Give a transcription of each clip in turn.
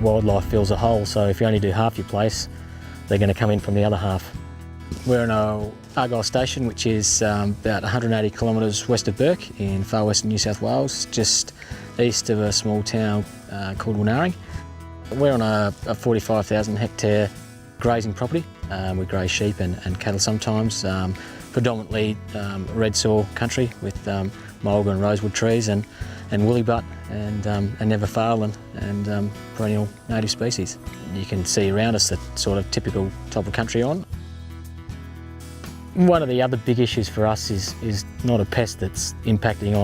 wildlife fills a hole, so if you only do half your place, they're going to come in from the other half. We're in Argyle Station, which is about 180 kilometres west of Burke in far western New South Wales, just east of a small town called Wanaaring. We're on a 45,000 hectare grazing property. We graze sheep and cattle sometimes, predominantly red soil country with mulga and rosewood trees and woolly butt and neverfail and perennial native species. You can see around us that sort of typical type of country on. One of the other big issues for us is not a pest that's impacting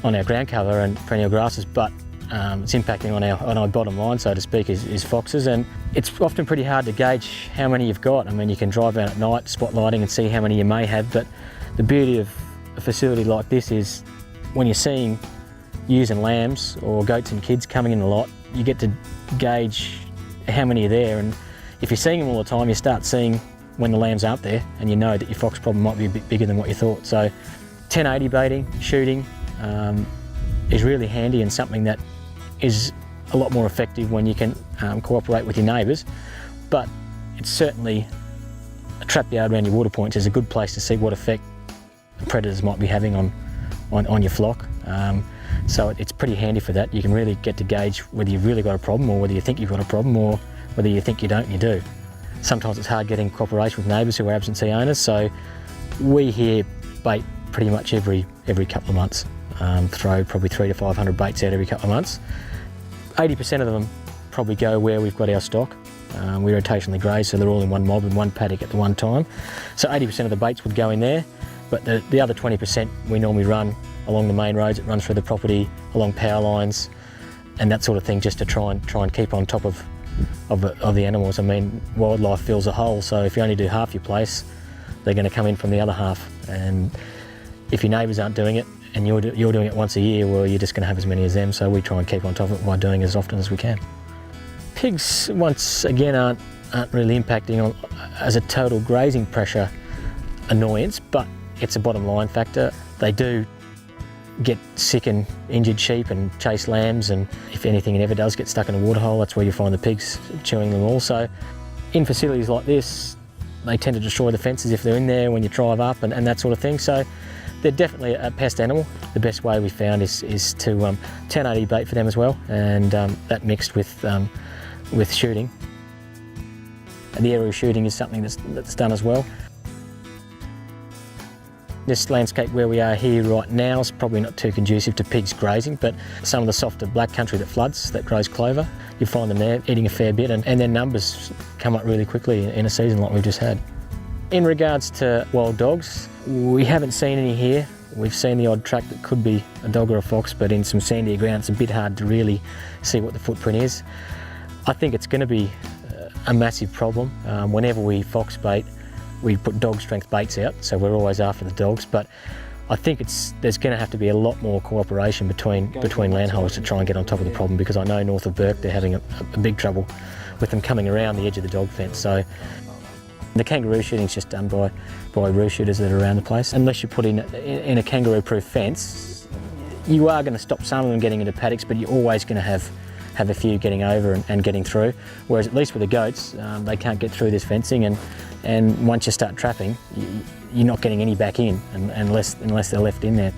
on our ground cover and perennial grasses, but it's impacting on our bottom line, so to speak, is foxes. And it's often pretty hard to gauge how many you've got. I mean, you can drive out at night spotlighting and see how many you may have, but the beauty of a facility like this is when you're seeing ewes and lambs or goats and kids coming in a lot, you get to gauge how many are there, and if you're seeing them all the time, you start seeing when the lambs aren't there, and you know that your fox problem might be a bit bigger than what you thought. So 1080 baiting, shooting, is really handy and something that is a lot more effective when you can cooperate with your neighbours. But it's certainly a trap yard around your water points is a good place to see what effect predators might be having on your flock. So it's pretty handy for that. You can really get to gauge whether you've really got a problem or whether you think you've got a problem or whether you think you don't and you do. Sometimes it's hard getting cooperation with neighbours who are absentee owners, so we here bait pretty much every couple of months. Throw probably 300 to 500 baits out every couple of months. 80% of them probably go where we've got our stock. We rotationally graze, so they're all in one mob in one paddock at the one time. So 80% of the baits would go in there, but the other 20% we normally run along the main roads. It runs through the property, along power lines, and that sort of thing, just to try and keep on top of the animals. I mean, wildlife fills a hole, so if you only do half your place, they're going to come in from the other half. And if your neighbours aren't doing it, and you're doing it once a year, well, you're just going to have as many as them, so we try and keep on top of it by doing it as often as we can. Pigs, once again, aren't really impacting on as a total grazing pressure annoyance, but it's a bottom line factor. They do get sick and injured sheep and chase lambs, and if anything it ever does get stuck in a water hole, that's where you find the pigs chewing them also. In facilities like this, they tend to destroy the fences if they're in there when you drive up and that sort of thing. So they're definitely a pest animal. The best way we found is to 1080 bait for them as well, and that mixed with shooting. And the aerial shooting is something that's done as well. This landscape where we are here right now is probably not too conducive to pigs grazing, but some of the softer black country that floods, that grows clover, you find them there eating a fair bit, and their numbers come up really quickly in a season like we've just had. In regards to wild dogs, we haven't seen any here. We've seen the odd track that could be a dog or a fox, but in some sandier ground it's a bit hard to really see what the footprint is. I think it's going to be a massive problem. Whenever we fox bait, we put dog strength baits out, so we're always after the dogs, but I think there's going to have to be a lot more cooperation between landholders to try and get on top of the problem, because I know north of Burke they're having a big trouble with them coming around the edge of the dog fence. So the kangaroo shooting is just done by roo shooters that are around the place. Unless you put in a kangaroo-proof fence, you are going to stop some of them getting into paddocks, but you're always going to have a few getting over and getting through. Whereas at least with the goats, they can't get through this fencing, and once you start trapping, you're not getting any back in unless they're left in there.